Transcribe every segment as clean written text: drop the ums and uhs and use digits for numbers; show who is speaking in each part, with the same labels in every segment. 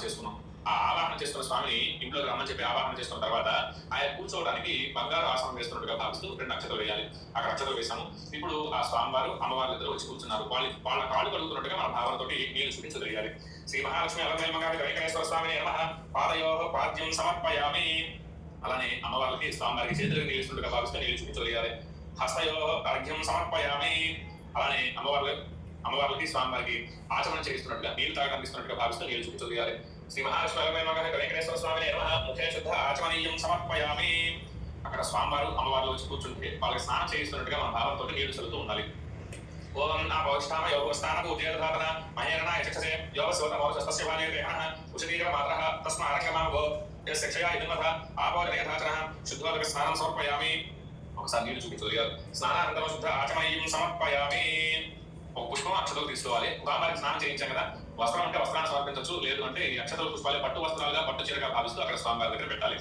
Speaker 1: చేసుకున్నాం. ఆ ఆవాహన చేసుకున్న స్వామిని ఇంట్లోకి రమ్మని చెప్పి ఆవాహన చేసుకున్న తర్వాత ఆయన కూర్చోవడానికి బంగారు ఆసనం వేస్తున్నట్టుగా భావిస్తూ 2 అక్షతలు వేయాలి. అక్కడ అక్షతలు వేసాము. ఇప్పుడు ఆ స్వామివారు అమ్మవారు ఇద్దరు వచ్చి కూర్చున్నారు. వాళ్ళ కాళ్ళు కడుగుతున్నట్టుగా మన భావనతో నీళ్లు చూపించి వదిలేయాలి. శ్రీ మహాలక్ష్మి అలమేల్మంగారి వెంకటేశ్వర స్వామిని నమః పాదయో పాద్యం సమర్పయామి. అలానే అమ్మవారికి స్వామివారికి చేతులకు నీళ్లు ఇస్తున్నట్టుగా భావిస్తూ నీళ్లు చూపించి వదిలేయాలి. హస్తయో అర్ఘ్యం సమర్పయామి. అలానే అమ్మవారికి స్వామివారికి ఆచమనం చేస్తున్నట్టుగా నీళ్లు తాగడానికి ఇస్తున్నట్టుగా భావిస్తూ నీళ్లు చూపించి వదిలేయాలి. శ్రీ మహాలక్ష్మి అలమేల్మంగారి వెంకటేశ్వర స్వామిని నమః ముఖే శుద్ధ ఆచమనీయం సమర్పయామి. అక్కడ స్వామివారు అమ్మవారు వచ్చి కూర్చుంటే వాళ్ళకి స్నానం చేయిస్తున్నట్టుగా మన భావంతో నీళ్లు చల్లుతూ ఉండాలి. ఓం ఆపౌష్టామ యోగస్థానభూతేర్ధాతన మహేరణాయ చక్షసే యోగశోతమోచస్తస్య వానేర్దేహః ఉషదీకరమాత్రః తస్మారక్షమావో యస్యక్షయా ఇదమః ఆపౌర్ణయధాచనః శుద్ధోదక స్నానం సమర్పయామి. ఒకసారి నీళ్లు చూపించగలిగారు. స్నానానంతరం శుద్ధ ఆచమనీయం సమర్పయామి. ఒక పుష్పం అక్షతలు తీసుకోవాలి. ఉదాహరణకి స్నానం చేయించాం కదా, వస్త్రం అంటే వస్త్రాన్ని సమర్పించవచ్చు, లేదు అంటే ఈ అక్షతలు పుష్పాలు పట్టు వస్త్రాలుగా పట్టు చీరగా భావిస్తూ అక్కడ స్వామివారి దగ్గర పెట్టాలి.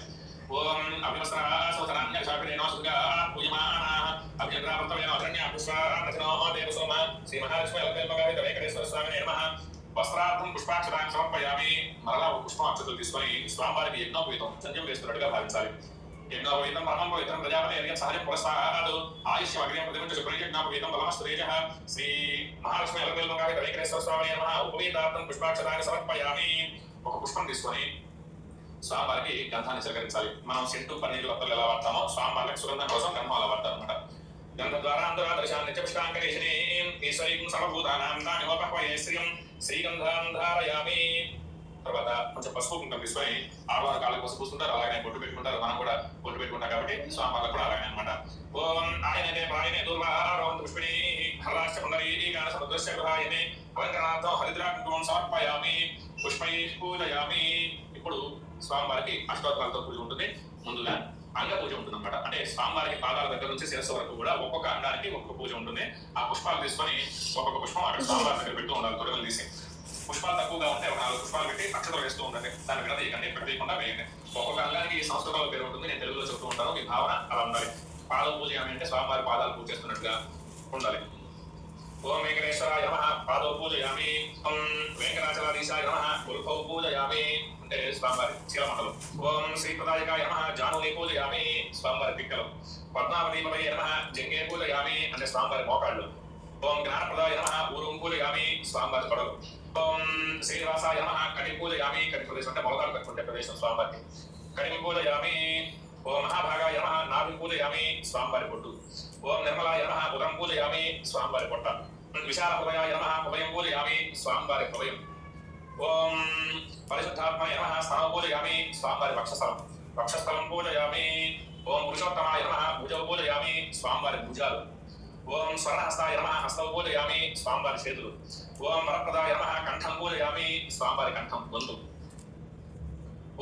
Speaker 1: ఓం అభివస్త్రాసోతరాన్యశాపినేనో సుగా పూజమానాః అభియంత్రావర్తవేనో అరణ్యాభిస్వారాన్నతినో దేవసోమ. శ్రీ మహాలక్ష్మి అలమేల్మంగారి వెంకటేశ్వర స్వామిని నమః. వస్త్రార్థం పుష్పాక్షరాన్ని సమర్పయామి. మరలా ఒక పుష్పం అక్షతలు తీసుకొని స్వామివారికి యజ్ఞోపవీతం సంధ్యం వేస్తున్నట్టుగా భావించాలి. యజ్ఞోపవీతం పరమం పవిత్రం ప్రజాపతి యజ్ఞ సహజం పురస్కారాదు ఆయుష్యం అగ్నియం ప్రతిమంచ శుభ్రయజ్ఞోపవీతం బలమస్తేజః. శ్రీ మహాలక్ష్మి అలమేల్మంగారి వెంకటేశ్వర స్వామిని నమః. ఉపవీతార్థం పుష్పాక్షరాన్ని సమర్పయామి. ఒక పుష్పం తీసుకొని స్వామివారికి గంధాన్ని స్వీకరించాలి. మనం సెంటు పన్నీరు వత్తలు ఎలా వాడతామో స్వామివారికి సుగంధం కోసం గంధం అలా వాడతారు అనమాట. గంధ ద్వారా దర్శనం నిత్యపుష్టాంకరేషిణి ఈశ్వరీం సర్వభూతానాం దానిమోపహ్వయే శ్రీయం శ్రీగంధాం ధారయామి. తర్వాత కొంచెం పసుపు కుంకుమ తీసుకొని ఆడవారు కాళ్ళకి పసుపు పూసుకుంటారు, అలాగే బొట్టు పెట్టుకుంటారు. మనం కూడా బొట్టు పెట్టుకుంటాం కాబట్టి స్వామివారికి కూడా అలాగే అనమాట. ఓం ఆయనే ప్రాయనే దుర్వారోహం పుష్పిణి హర్రాశ్చ పుండరీకాన సముద్రస్య గృహాయనే అలంకరణార్థం హరిద్రాకుంకుమం సమర్పయామి. పుష్పై పూజయామి. ఇప్పుడు స్వామివారికి అష్టోత్తరాలతో పూజ ఉంటుంది. ముందుగా అంగ పూజ ఉంటుంది అనమాట. అంటే స్వామివారికి పాదాల దగ్గర నుంచి శిరస్సు వరకు కూడా ఒక్కొక్క అంగానికి ఒక్కొక్క పూజ ఉంటుంది. ఆ పుష్పాలు తీసుకొని ఒక్కొక్క పుష్పం అక్కడ స్వామివారి దగ్గర పెడుతూ ఉండాలి. తొడగలు తీసి పుష్పాలు తక్కువగా ఉంటే ఒక 4 పుష్పాలు పెట్టి అక్షతలు వేస్తూ ఉండండి. దాని మీద ఇవన్నీ పెట్టకుండా వేయండి. ఒక్కొక్క అంగానికి సంస్కృతంలో పేరు ఉంటుంది, నేను తెలుగులో చెప్తూ ఉంటాను. మీ భావన అలా ఉండాలి. పాద పూజ అంటే స్వామివారి పాదాలు పూజ చేస్తున్నట్టుగా ఉండాలి. ఓం వెంకటేశ్వరాయ నమః పాదో పూజయామి. ఓం వెంకటాచలాధీశాయ నమః గురుపౌ పూజయామి. అంటే స్వామివారి చీలమండలు. ఓం శ్రీప్రదాయకాయ నమః జానుని పూజయామి. స్వామివారి పిక్కలు. పద్మావతీపతయే నమః జంగే పూజయామి. అంటే స్వామివారి మోకాళ్ళు. ఓం జ్ఞానప్రదాయ నమః ఊరుం పూజయామి. స్వామివారి తొడలు. ఓం శ్రీనివాసాయ నమః కటి పూజయామి. కటి ప్రదేశం అంటే మొలతాడు కట్టుకుంటే ప్రదేశం స్వామివారికి. కటిమి పూజయామి. ఓం మహాభాగాయ నమః నాభి పూజయామి. స్వామివారి బొట్టు. ఓం నిర్మలాయ నమః ఉదరం పూజయామి. స్వామివారి పొట్ట. విశాల హృదయాయ నమః ఉభయం పూజయామి. స్వామివారి హృదయం. ఓం పరిశుద్ధాత్మనే నమః స్థలం పూజయామి. స్వామివారి వక్షస్థలం. వక్షస్థలం పూజయామి. ఓం పురుషోత్తమాయ నమః భుజం పూజయామి. స్వామివారి భుజాలు. ఓం స్వర్ణహస్తాయ నమః హస్తం పూజయామి. స్వామివారి చేతులు. ఓం వరప్రదాయ నమః కంఠం పూజయామి. స్వామివారి కంఠం గొంతు.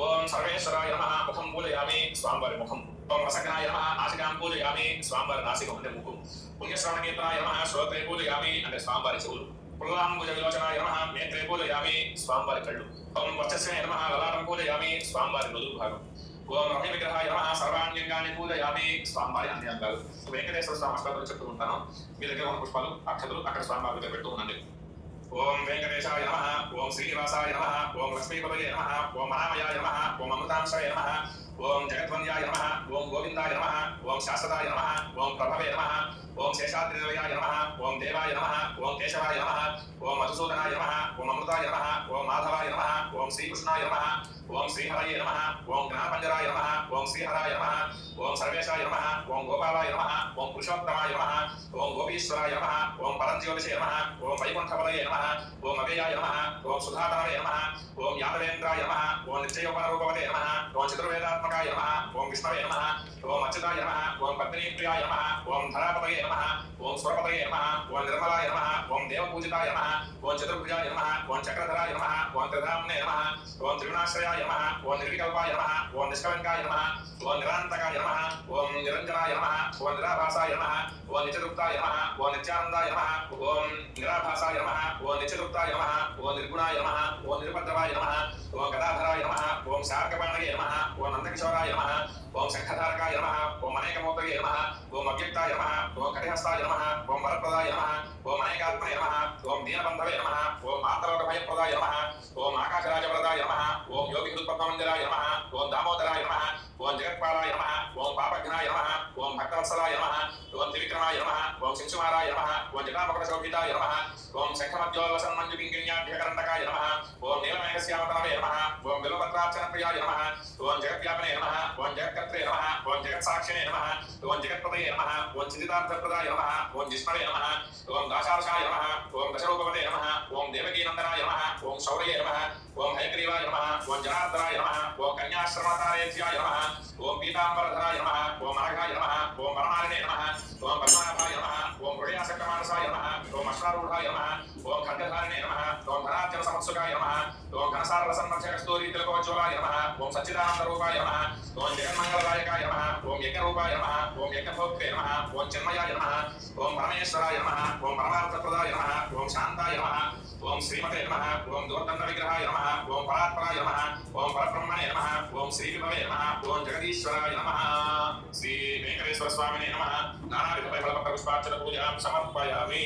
Speaker 1: ఓం సర్వేశ్వరాయ నమః ముఖం పూజయామి. స్వామివారి ముఖం. ఓం రసజ్ఞాయ నమః నాసికాం పూజయామి. స్వామివారి నాసికం అంటే ముఖం. పుణ్యశ్రవణ కీర్తనాయ నమః శ్రోత్రే పూజయామి. అంటే స్వామివారి చెవులు. పుల్లాంబుజ విలోచనాయ నమః నేత్రే పూజయామి. స్వామివారి కళ్ళు. ఓం వర్చస్వే నమః లలాటం పూజయామి. స్వామివారి మృదు భాగం. ఓం రమ్య విగ్రహాయ నమః సర్వాంగాన్ని పూజయామి. స్వామివారి అన్ని అంగాలు. వెంకటేశ్వర స్వామి అష్టోత్తరాలు చెప్తూ ఉంటాను. మీ దగ్గర ఉన్న పుష్పాలు అక్షతలు అక్కడ స్వామివారి దగ్గర పెడుతూ ఉండండి. ఓం వెంకటేశాయ నమః. ఓం శ్రీనివాసాయ నమః. ఓం లక్ష్మీపతయే నమః. ఓం మహామయాయ నమః. ఓం అమృతాంశాయ నమః. ఓం జగద్వంద్యాయ నమః. ఓం గోవిందాయ నమః. ఓం శాశ్వతాయ నమః. ఓం ప్రభవే నమః. ఓం శేషాద్రినిలయాయ నమః. ఓం దేవాయ నమః. ఓం కేశవాయ నమః. ఓం మధుసూదనాయ నమః. ఓం అమృతాయ నమః. ఓం మాధవాయ నమః. ఓం శ్రీకృష్ణాయ నమః. ఓం శ్రీహరయే నమః. ఓం జ్ఞానపంజరాయ నమః. ఓం శ్రీహరాయ నమః. ఓం సర్వేశాయ నమః. ఓం గోపాలాయ నమః. ఓం పురుషోత్తమాయ నమః. ఓం గోపీశ్వరాయ నమః. ఓం పరంజ్యోతిషే నమః. ఓం వైకుంఠపదయే నమః. ఓం అవ్యయాయ నమః. ఓం సుధాతనవే నమః. ఓం యాదవేంద్రాయ నమః. ఓం నిత్యయోపనరూపవతే నమః. ఓం చతుర్వేదాత్మకాయ నమః. ఓం విష్ణవే నమః. ఓం అచ్యుతాయ నమః. ఓం పద్మినీప్రియాయ నమః. ఓం ధరాపతయే నమః. ఓం స్వరపతయే నమః. ఓం నిర్మలాయ నమః. ఓం దేవపూజితాయ నమః. ఓం చతుర్భుజాయ నమః. ఓం చక్రధరాయ నమః. ఓం త్రిధామ్నే నమః. ఓం త్రిగుణాశ్రయాయ నమః. ఓం నిర్వికల్పాయ నమః. ఓం నిష్కలంకాయ నమః. ఓం నిరాంతకాయ నమః. ఓం నిరంజనాయ నమః. ఓం నిరాభాసాయ నమః. ఓం నిత్యతృప్తాయ నమః. ఓం నిత్యానందాయ నమః. ఓం నిరాభాసాయ నమః. ఓం నిత్యతృప్తాయ నమః. ఓం నిర్గుణాయ నమః. ఓం నిరుపద్రవాయ నమః. ఓం గదాధరాయ నమః. ఓం శార్కపాణగే నమః. ఓం నందకిశోరాయ నమః. ఓం శంఖధారకాయ నమః. ఓం అనేకమూర్తయే నమః. ఓం అవ్యక్తాయ నమః. ఓం కటిహస్తాయ నమః. ఓం వరప్రదాయ నమః. ఓం అనేకాత్మనే నమః. ఓం దీనబంధవే నమః. ఓం ఆర్తలోక భయప్రదాయ నమః. ఓం ఆకాశరాజప్రదాయ నమః. పద్మమందిరాయ నమః ఓం దామోదరాయ నమః ఓం జగత్పాలాయ నమః ఓం పాపఘ్నాయ నమః ఓం భక్తవత్సలాయ నమః ఓం త్రివిక్రమాయ నమః ఓం శింశుమారాయ నమః ఓం జటామకరశోభితాయ నమః ఓం శంఖమద్యోలసన్మంజుకింకిణ్యాభ్యకరంటకాయ నమః ఓం నీలమేఘశ్యామతనవే నమః ఓం బిల్వపత్రార్చనప్రియాయ నమః ఓం జగద్వ్యాపనే నమః ఓం జగత్కర్త్రే నమః ఓం జగత్సాక్షిణే నమః ఓం జగత్పతయే నమః ఓం చిదితార్థప్రదాయ నమః ఓం జిష్ణవే నమః ఓం దాశార్షాయ నమః ఓం దశరూపవతే నమః ఓం దేవకీనందనాయ నమః ఓం శౌర్యే నమః ఓం హయగ్రీవాయ నమః ఓం జనార్దనాయ నమః ఓం కన్యాశ్రమతారేధ్యాయ నమః ఓం పీతాంబరధరాయ నమః ఓం అనఘాయ నమః ఓం వరమాలినే నమః ఓం పద్మనాభాయ నమః ఓం హృదయాసక్రమానసాయ నమః ఓం అశ్వారూఢాయ నమః ఓం ఖడ్గధారిణే నమః ఓం ధనార్జన సమత్సుకాయ నమః ఓం ఘనసారసన్మక్షకస్తూరీతిలకోజ్వలాయ నమః ఓం సచ్చిదానందరూపాయ నమః ఓం జగన్మంగళదాయకాయ నమః ఓం యజ్ఞరూపాయ నమః ఓం యజ్ఞభోక్తే నమః ఓం చిన్మయాయ నమః ఓం పరమేశ్వరాయ నమః ఓం పరమార్థప్రదాయ నమః ఓం శాంతాయ నమః ఓం శ్రీమతే నమః ఓం దూర్దండ విగ్రహాయ నమః ఓం పరాత్పరాయ నమః ఓం పరబ్రహ్మణే నమః ఓం శ్రీ విభవే నమః ఓం జగదీశ్వరాయ నమః శ్రీ వెంకటేశ్వర స్వామినే నమః నానావిధ పుష్పార్చన పూజాం సమర్పయామి.